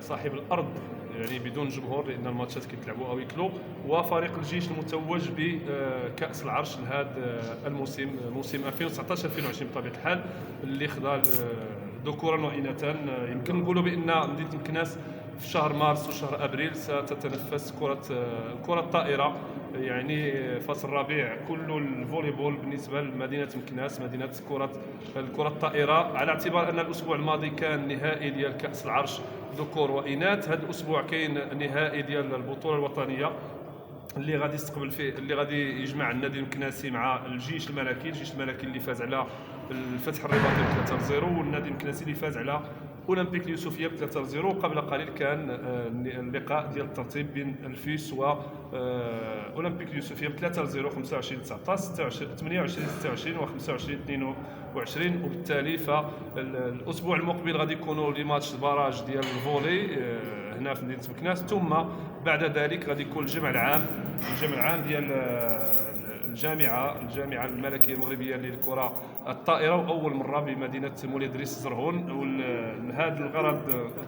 صاحب الارض يعني بدون جمهور، لان الماتشات كيتلعبوا او يكلو، وفريق الجيش المتوج بكاس العرش لهذا الموسم، موسم 2019 2020 بطبيعه الحال، اللي خضع ذكورا واناثا. يمكن نقولوا بان مدينه مكناس في شهر مارس وشهر ابريل ستتنفس كره الطائره، يعني فصل الربيع كله الفوليبول بالنسبه لمدينه مكناس، مدينه الكره الطائره، على اعتبار ان الاسبوع الماضي كان نهائي ديال كاس العرش ذكور واناث. هذا الاسبوع كاين نهائي ديال البطوله الوطنيه اللي غادي يستقبل فيه، اللي غادي يجمع النادي المكناسي مع الجيش الملكي. الجيش الملكي اللي فاز على الفتح الرباطي ب 3-0، والنادي المكناسي اللي فاز على اولمبيك اليوسفيه ب 3-0. قبل قليل كان اللقاء ديال الترتيب بين الفيس و اولمبيك اليوسفيه ب 3-0، 25 19 28 26 و 25 22. وبالتالي فالاسبوع المقبل غادي يكونوا لي ماتش البراج ديال الفولي هنا في مدينه مكناس، ثم بعد ذلك غادي يكون الجمع العام ديال الجامعه الملكيه المغربيه للكره الطائره، واول مره بمدينه مولاي ادريس زرهون. ولهذا الغرض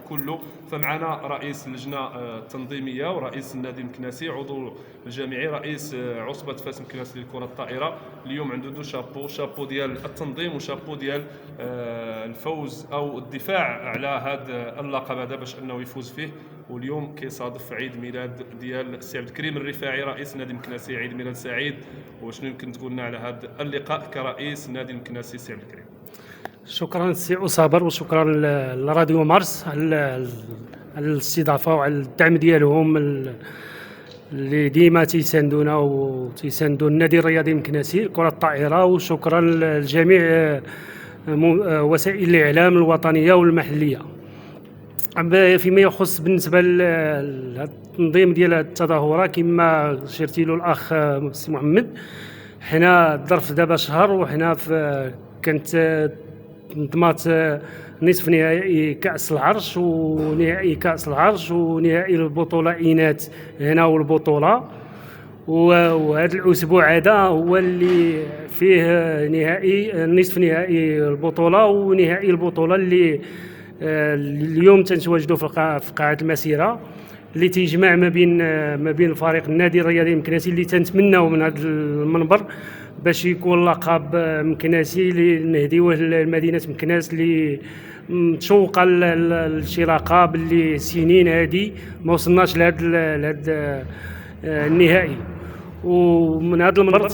كله فمعنا رئيس اللجنه التنظيميه ورئيس النادي المكناسي، عضو الجامعي، رئيس عصبه فاس مكناس للكره الطائره. اليوم عنده دو شابو ديال التنظيم وشابو ديال الفوز او الدفاع على هذا اللقب هذا باش انه يفوز فيه. واليوم كيصادف عيد ميلاد ديال السي عبد الكريم الرفاعي رئيس النادي المكناسي. عيد ميلاد سعيد، وشنو يمكن تقول لنا على هذا اللقاء كرئيس النادي المكناسي سي عبد الكريم؟ شكرا سي أصابر، وشكرا لراديو مارس على الاستضافه وعلى الدعم ديالهم اللي ديما تيساندونا وتيساندوا النادي الرياضي المكناسي كرة الطائرة. وشكرا لجميع وسائل الإعلام الوطنية والمحلية. فيما يخص بالنسبة للتنظيم ديال التظاهرة كما شرتي له الأخ سي محمد، حنا الظرف دابا شهر وحنا كانت نظمات نصف نهائي كأس العرش ونهائي كأس العرش ونهائي البطولة إناث هنا والبطولة، وهذا الأسبوع هذا هو اللي فيه نهائي نصف نهائي البطولة ونهائي البطولة اللي اليوم تنتواجدوا في قاعة المسيرة، اللي تيجمع ما بين فريق النادي الرياضي المكناسي اللي تنتمناو من هذا المنبر باش يكون لقب مكناسي اللي نهديوه لمدينة مكناس اللي متشوقه لشي لقب اللي سنين هذه ما وصلناش لهذا النهائي. ومن هذا المنبر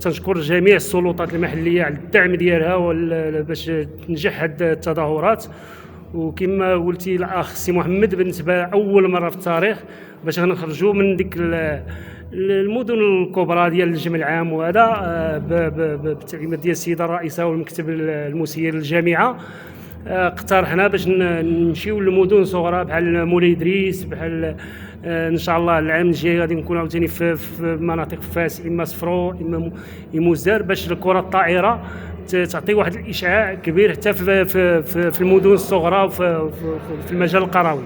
تنشكر جميع السلطات المحليه على الدعم ديالها باش تنجح هذه التظاهرات. وكما قلتي الاخ سي محمد، بالنسبه اول مره في التاريخ باش غنخرجوا من ديك المدن الكبرى ديال الجمع العام، وهذا بالتعليمات ديال السيده الرئيسه والمكتب المسير للجامعه اقترحنا باش نمشيو لمدن صغرى بحال مولاي ادريس، بحال ان شاء الله العام الجاي غادي نكون عاوتاني في مناطق فاس، اما صفرو اما يموزار، باش الكره الطائره تعطي واحد الاشعاع كبير حتى في المدن الصغرى وفي المجال القروي.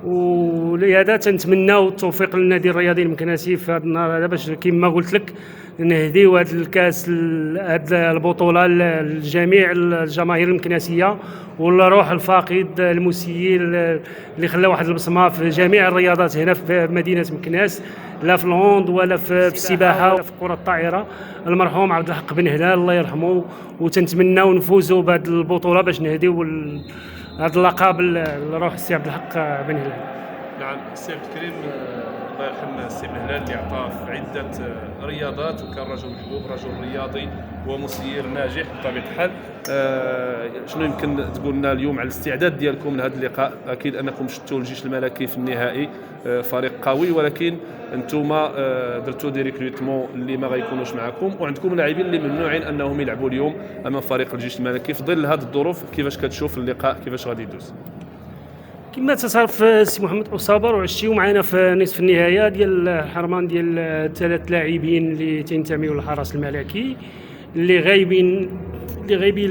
ولهذا تنتمناو التوفيق للنادي الرياضي المكناسي في هذا النهار هذا باش كما قلت لك نهديو هذا الكاس، هذه البطوله لجميع الجماهير المكناسيه، والروح الفاقد المسير اللي خلى واحد البصمه في جميع الرياضات هنا في مدينه مكناس، لا في الهوند ولا في السباحه ولا في كره الطائره، المرحوم عبد الحق بن هلال الله يرحمه. وتنتمناو نفوزوا بهذه البطوله باش نهديو هذا اللقب لروح السي عبد الحق بن هلال. نعم، السي عبد الكريم الله يرحم السي بن هلال اللي عطاه في عده رياضات، وكان رجل محبوب، رجل رياضي ومسير ناجح بطبيعه الحال. شنو يمكن تقول لنا اليوم على الاستعداد ديالكم لهذا اللقاء؟ اكيد انكم شفتوا الجيش الملكي في النهائي، فريق قوي، ولكن انتم درتوا دي ريكروتمون اللي ما غيكونوش معكم، وعندكم لاعبين اللي ممنوعين انهم يلعبوا اليوم امام فريق الجيش الملكي. في ظل هذه الظروف كيفاش كتشوف اللقاء، كيفاش غادي يدوز؟ كما تصرف سي محمد أصابر، وعشتيو معنا في نصف النهايه ديال الحرمان ديال 3 لاعبين اللي تنتميوا للحرس الملكي اللي غايبين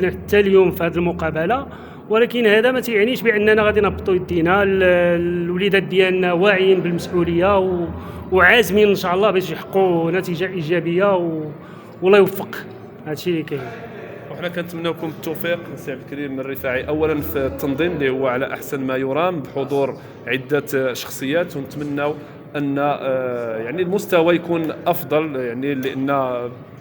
حتى اليوم في هذه المقابله. ولكن هذا ما تيعنيش باننا غادي نهبطوا يدينا. الوليدات ديالنا واعيين بالمسؤوليه وعازمين ان شاء الله باش يحققوا نتيجه ايجابيه والله يوفق. هادشي اللي كاين. وحنا كنتمناو لكم التوفيق سي عبد الكريم الرفاعي، اولا في التنظيم اللي هو على احسن ما يرام بحضور عده شخصيات، ونتمناو ان يعني المستوى يكون افضل، يعني لان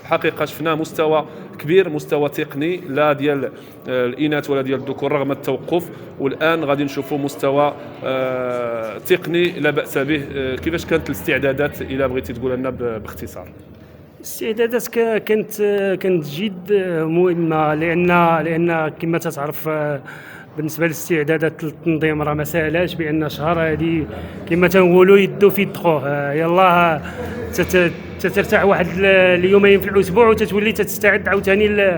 حقيقه شفنا مستوى كبير، مستوى تقني لا ديال الاناث ولا ديال الذكور رغم التوقف، والان غادي نشوفوا مستوى تقني لا باس به. كيفاش كانت الاستعدادات الى بغيتي تقول لنا باختصار؟ الاستعدادات كانت جد مهمه، لان كما تتعرف بالنسبه للاستعدادات للتنظيم راه ما ساهلاش، بان شهر هذه كما تنقولوا يدو في يدخوه، يلاه ترتاح واحد اليومين في الاسبوع وتتولي تستعد عاوتاني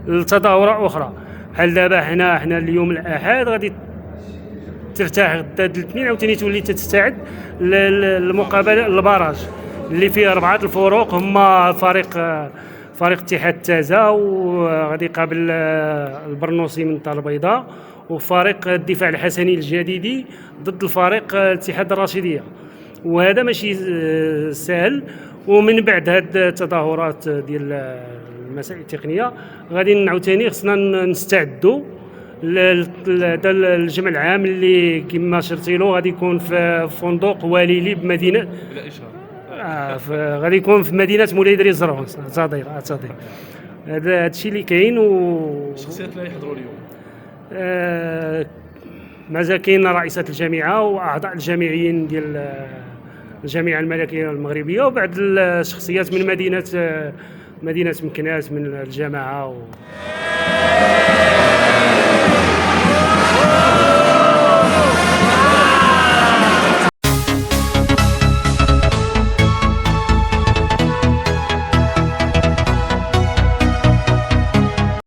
لتظاهرات اخرى. بحال دابا حنا اليوم الاحد غادي ترتاح غدا الاثنين عاوتاني تولي تستعد للمقابله البراج اللي فيه 4 الفروق، هما فريق اتحاد تازا وغادي يقابل البرنوسي من الدار البيضاء، وفريق الدفاع الحسني الجديدي ضد الفريق الاتحاد الرشيديه، وهذا ماشي سهل. ومن بعد هاد التظاهرات ديال المسائل التقنيه غادي عاوتاني خصنا نستعدوا الجمع العام اللي كما شرتي له غادي يكون في فندق واليلي بمدينه بلا اشاره غادي يكون في مدينه مولاي دريس زرون. هذا الشيء اللي كاين. الشخصيات اللي يحضروا اليوم مازال كاين رئيسة الجامعه واعضاء الجامعيين ديال الجامعه الملكيه المغربيه، وبعض الشخصيات من مدينه مكناس من الجامعه